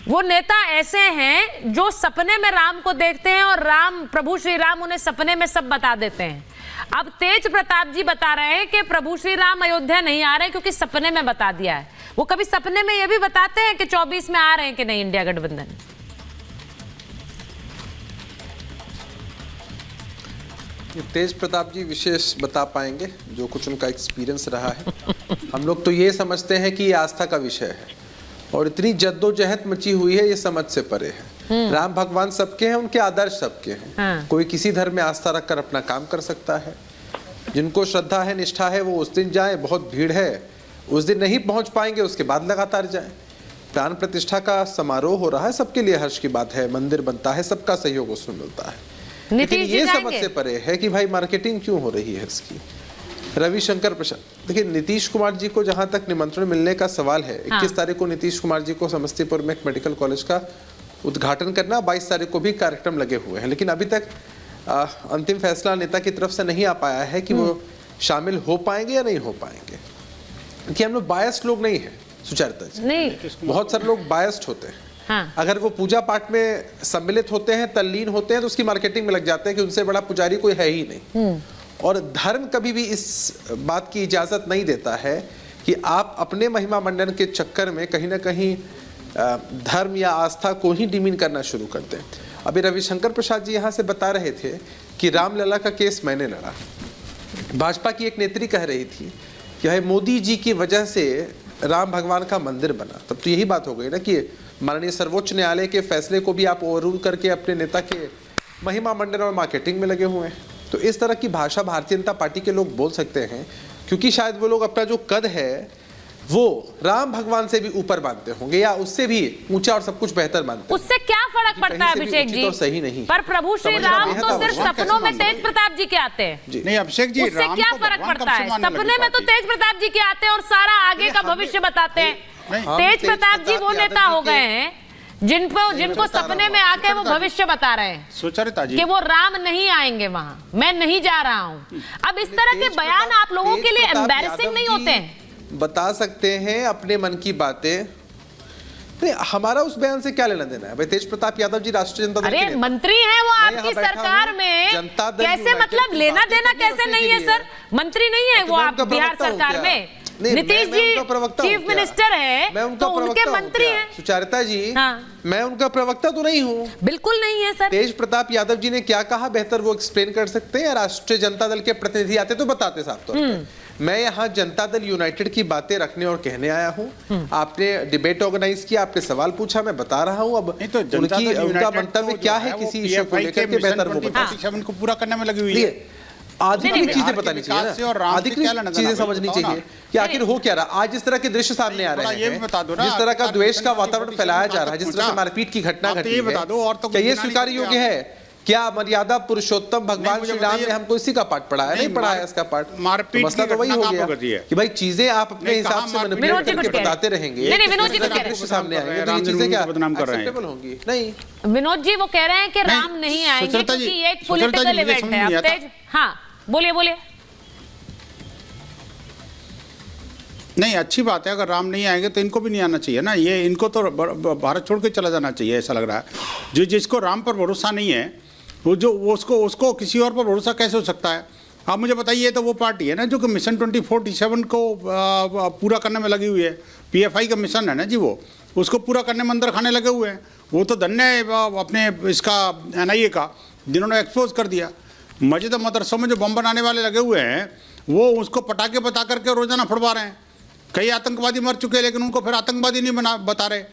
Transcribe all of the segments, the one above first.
वो नेता ऐसे हैं जो सपने में राम को देखते हैं और प्रभु श्री राम उन्हें सपने में सब बता देते हैं। अब तेज प्रताप जी बता रहे हैं कि प्रभु श्री राम अयोध्या नहीं आ रहे क्योंकि सपने में बता दिया है। वो कभी सपने में ये भी बताते हैं कि 24 में आ रहे हैं कि नहीं इंडिया गठबंधन? तेज प्रताप जी विशेष बता पाएंगे, जो कुछ उनका एक्सपीरियंस रहा है। हम लोग तो ये समझते हैं कि ये आस्था का विषय है और इतनी जद्दोजहद मची हुई है, ये समझ से परे है। राम भगवान सबके हैं, उनके आदर्श सबके हैं। कोई किसी धर्म में आस्था रखकर अपना काम कर सकता है। जिनको श्रद्धा है, निष्ठा है, वो उस दिन जाए। बहुत भीड़ है, उस दिन नहीं पहुंच पाएंगे, उसके बाद लगातार जाए। प्राण प्रतिष्ठा का समारोह हो रहा है, सबके लिए हर्ष की बात है। मंदिर बनता है, सबका सहयोग उसमें मिलता है। लेकिन ये समझ से परे है कि भाई मार्केटिंग क्यों हो रही है इसकी। रविशंकर प्रसाद, देखिए नीतीश कुमार जी को जहां तक निमंत्रण मिलने का सवाल है, 21 तारीख को नीतीश कुमार जी को समस्तीपुर में एक मेडिकल कॉलेज का उद्घाटन करना, 22 तारीख को भी कार्यक्रम लगे हुए हैं। लेकिन अभी तक अंतिम फैसला नेता की तरफ से नहीं आ पाया है कि वो शामिल हो पाएंगे या नहीं हो पाएंगे। कि हम लोग बायस्ड लोग नहीं है सुचरिता जी, नहीं। बहुत सारे लोग बायस्ड होते हैं। अगर वो पूजा पाठ में सम्मिलित होते हैं, तल्लीन होते हैं, तो उसकी मार्केटिंग में लग जाते हैं कि उनसे बड़ा पुजारी कोई है ही नहीं। और धर्म कभी भी इस बात की इजाजत नहीं देता है कि आप अपने महिमा मंडन के चक्कर में कहीं ना कहीं धर्म या आस्था को ही डिमीन करना शुरू करते हैं। अभी रविशंकर प्रसाद जी यहाँ से बता रहे थे कि रामलला का केस मैंने लड़ा। भाजपा की एक नेत्री कह रही थी कि भाई मोदी जी की वजह से राम भगवान का मंदिर बना। तब तो यही बात हो गई ना कि माननीय सर्वोच्च न्यायालय के फैसले को भी आप ओवररूल करके अपने नेता के महिमा मंडन और मार्केटिंग में लगे हुए हैं। तो इस तरह की भाषा भारतीय जनता पार्टी के लोग बोल सकते हैं क्योंकि शायद वो लोग अपना जो कद है वो राम भगवान से भी ऊपर मानते होंगे या उससे भी ऊंचा और सब कुछ बेहतर मानते हैं। उससे क्या फर्क पड़ता है अभिषेक जी? तो सही नहीं, पर प्रभु श्री राम तो सिर्फ सपनों में तेज प्रताप जी के आते हैं। नहीं अभिषेक जी, उससे क्या फर्क पड़ता है? सपने में तो तेज प्रताप जी के आते हैं और सारा आगे का भविष्य बताते हैं। तेज प्रताप जी वो नेता हो गए हैं जिनको सपने में आके वो भविष्य बता रहे हैं सुचरिता जी कि वो राम नहीं आएंगे वहां, मैं नहीं जा रहा हूं। अब इस तरह के बयान आप लोगों के लिए एम्बैरेसिंग नहीं होते हैं? बता सकते हैं अपने मन की बातें। नहीं, हमारा उस बयान से क्या लेना देना है भाई? तेज प्रताप यादव जी राष्ट्रीय जनता दल के मंत्री हैं, वो आपकी सरकार में कैसे, मतलब लेना देना कैसे नहीं है सर? मंत्री नहीं है वो आप बिहार सरकार में। नीतीश जी चीफ मिनिस्टर है तो उनके मंत्री हैं। सुचरिता जी, मैं उनका प्रवक्ता तो नहीं हूँ। बिल्कुल नहीं है सर। तेज प्रताप यादव जी ने क्या कहा बेहतर वो एक्सप्लेन कर सकते हैं। राष्ट्रीय जनता दल के प्रतिनिधि आते तो बताते साफ तौर पे। मैं यहाँ जनता दल यूनाइटेड की बातें रखने और कहने आया हूँ। आपने डिबेट ऑर्गेनाइज किया, आपने सवाल पूछा, मैं बता रहा हूँ। अब उनका मंतव्य क्या है किसी इशू को लेकर के बेहतर वो बताएं। उनको पूरा करने में लगी हुई है। आधिकारिक चीजें बतानी चाहिए ना, आधिकारिक चीजें समझनी चाहिए कि आखिर हो क्या रहा। आज जिस तरह के दृश्य सामने आ रहे हैं, जिस तरह का द्वेष का वातावरण फैलाया जा रहा है, जिस तरह से मारपीट की घटना घटी है, क्या ये स्वीकार योग्य है? क्या मर्यादा पुरुषोत्तम भगवान श्री राम ने हमको इसी का पाठ पढ़ाया? नहीं पढ़ाया इसका पाठ। मारपीट मसला तो वही हो गया कि भाई चीजें आप अपने हिसाब से मैनिपुलेट करके बताते रहेंगे, दृश्य सामने आएंगे तो ये चीजें क्या एक्सेप्टेबल होंगी? नहीं। विनोद जी वो कह रहे हैं कि राम नहीं आएंगे क्योंकि ये एक पॉलिटिकल इवेंट है। हाँ बोलिए बोलिए। नहीं, अच्छी बात है, अगर राम नहीं आएंगे तो इनको भी नहीं आना चाहिए ना। ये इनको तो भारत छोड़ के चला जाना चाहिए, ऐसा लग रहा है। जिसको राम पर भरोसा नहीं है वो उसको किसी और पर भरोसा कैसे हो सकता है? आप मुझे बताइए, तो वो पार्टी है ना जो कि मिशन 2047 को पूरा करने में लगी हुई है। PFI का मिशन है ना जी, वो उसको पूरा करने में अंदर खाने लगे हुए हैं। वो तो धन्य है अपने इसका NIA का, जिन्होंने एक्सपोज कर दिया। मस्जिद मदरसों में जो बम बनाने वाले लगे हुए हैं वो उसको पटाखे बता करके रोजाना फुड़वा रहे हैं। कई आतंकवादी मर चुके हैं लेकिन उनको फिर आतंकवादी नहीं बता रहे।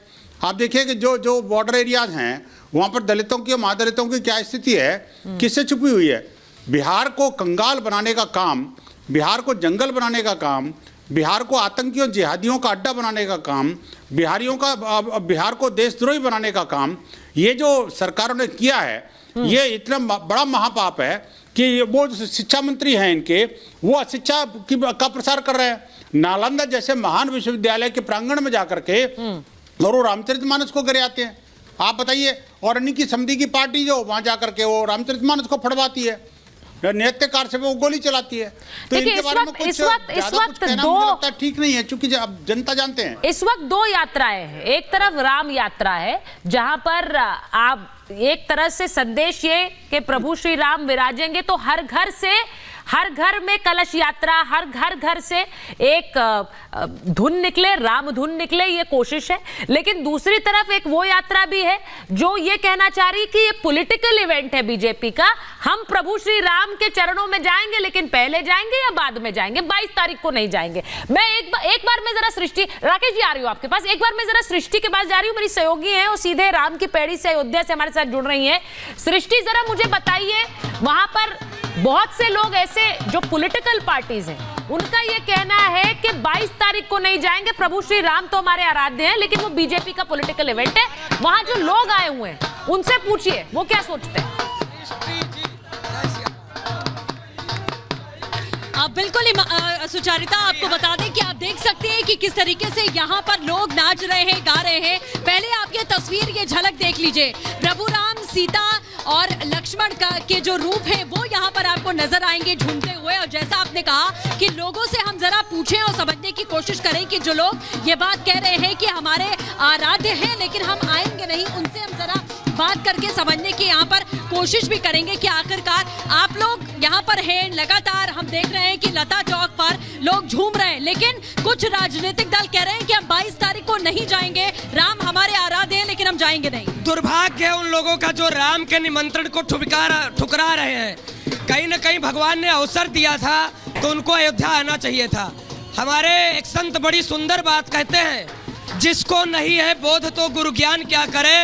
आप देखिए कि जो बॉर्डर एरियाज हैं वहाँ पर दलितों की, महादलितों की क्या स्थिति है, किससे छुपी हुई है। बिहार को कंगाल बनाने का काम, बिहार को जंगल बनाने का काम, बिहार को आतंकियों जिहादियों का अड्डा बनाने का काम, बिहार को देशद्रोही बनाने का काम, ये जो सरकारों ने किया है, ये इतना बड़ा महापाप है कि वो शिक्षा मंत्री हैं इनके, वो अशिक्षा का प्रसार कर रहे हैं। नालंदा जैसे महान विश्वविद्यालय के प्रांगण में जाकर के और वो रामचरितमानस को गिरे आते हैं। आप बताइए, और इन्हीं की समिति की पार्टी जो वहां जाकर के वो रामचरितमानस को फड़वाती है। नियतकार से वो गोली चलाती है। तो देखिए, इनके इस बारे में वक्त- कुछ इस वक्त- ज्यादा इस कुछ वक्त कहना दो- मुझे लगता है ठीक नहीं है, क्योंकि अब जनता जानते हैं इस वक्त दो यात्राएं हैं। एक तरफ राम यात्रा है जहां पर आप एक तरह से संदेश ये कि प्रभु श्री राम विराजेंगे तो हर घर में कलश यात्रा, हर घर से एक धुन निकले, राम धुन निकले, ये कोशिश है। लेकिन दूसरी तरफ एक वो यात्रा भी है जो ये कहना चाह रही कि ये पॉलिटिकल इवेंट है बीजेपी का, हम प्रभु श्री राम के चरणों में जाएंगे, लेकिन पहले जाएंगे या बाद में जाएंगे, 22 तारीख को नहीं जाएंगे। मैं एक बार मैं जरा सृष्टि, राकेश जी आ रही हूँ आपके पास, एक बार मैं जरा सृष्टि के पास जा रही हूँ, मेरी सहयोगी है और सीधे राम की पैड़ी से अयोध्या से हमारे साथ जुड़ रही है। सृष्टि, जरा मुझे बताइए, वहां पर बहुत से लोग ऐसे जो पॉलिटिकल पार्टीज हैं, उनका ये कहना है कि 22 तारीख को नहीं जाएंगे, प्रभु श्री राम तो हमारे आराध्य हैं, लेकिन वो बीजेपी का पॉलिटिकल इवेंट है। वहां जो लोग आए हुए हैं उनसे पूछिए वो क्या सोचते हैं। बिल्कुल सुचारिता, आपको बता दें कि आप देख सकते हैं कि किस तरीके से यहाँ पर लोग नाच रहे हैं, गा रहे हैं। पहले आप ये तस्वीर, ये झलक देख लीजिए, प्रभु राम, सीता और लक्ष्मण का के जो रूप है वो यहाँ पर आपको नजर आएंगे झूमते हुए। और जैसा आपने कहा कि लोगों से हम जरा पूछें और समझने की कोशिश करें कि जो लोग ये बात कह रहे हैं कि हमारे आराध्य हैं लेकिन हम आएंगे नहीं, उनसे हम जरा बात करके समझने की यहाँ पर कोशिश भी करेंगे कि आखिरकार आप लोग यहाँ पर हैं। लगातार हम देख रहे हैं कि लता चौक पर लोग झूम रहे हैं, लेकिन कुछ राजनीतिक दल कह रहे हैं कि हम 22 तारीख को नहीं जाएंगे, राम हमारे आराध्य हैं लेकिन हम जाएंगे नहीं। दुर्भाग्य है उन लोगों का जो राम के निमंत्रण को ठुकरा रहे हैं। कहीं न कहीं भगवान ने अवसर दिया था तो उनको अयोध्या आना चाहिए था। हमारे एक संत बड़ी सुंदर बात कहते हैं, जिसको नहीं है बोध तो गुरु ज्ञान क्या करे,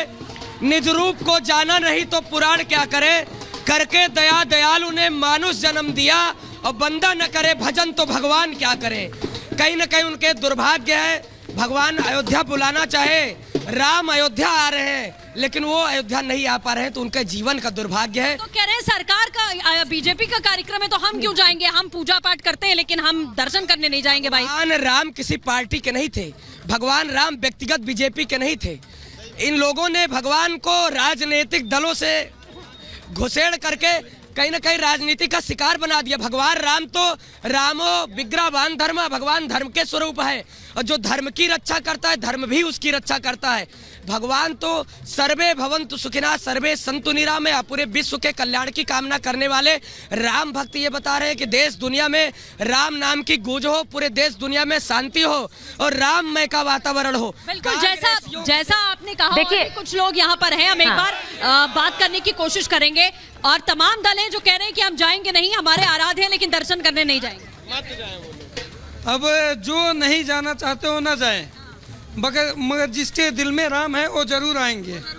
निज रूप को जाना नहीं तो पुराण क्या करे, करके दया दयालु ने मानुष जन्म दिया और बंदा न करे भजन तो भगवान क्या करे। कहीं न कहीं उनके दुर्भाग्य है, भगवान अयोध्या बुलाना चाहे, राम अयोध्या आ रहे हैं लेकिन वो अयोध्या नहीं आ पा रहे हैं, तो उनके जीवन का दुर्भाग्य है। तो कह रहे हैं सरकार का, बीजेपी का कार्यक्रम है तो हम क्यों जाएंगे, हम पूजा पाठ करते हैं लेकिन हम दर्शन करने नहीं जाएंगे। भाई, भगवान राम किसी पार्टी के नहीं थे, भगवान राम व्यक्तिगत बीजेपी के नहीं थे। इन लोगों ने भगवान को राजनीतिक दलों से घुसेड़ करके कहीं ना कहीं राजनीति का शिकार बना दिया। भगवान राम तो रामो विग्रहवान धर्म, भगवान धर्म के स्वरूप है और जो धर्म की रक्षा करता है धर्म भी उसकी रक्षा करता है। भगवान तो सर्वे भवन्तु सुखिनः सर्वे सन्तु निरामया, पूरे विश्व के कल्याण की कामना करने वाले राम भक्त ये बता रहे हैं कि देश दुनिया में राम नाम की गूंज हो, पूरे देश दुनिया में शांति हो और राममय का वातावरण हो। बिल्कुल जैसा आपने कहा, देखिए, कुछ लोग यहाँ पर हैं, हम एक बार बात करने की कोशिश करेंगे। और तमाम दल हैं जो कह रहे हैं कि हम जाएंगे नहीं, हमारे आराध्य हैं लेकिन दर्शन करने नहीं जाएंगे। अब जो नहीं जाना चाहते हो ना जाए, मगर जिसके दिल में राम है वो जरूर आएंगे।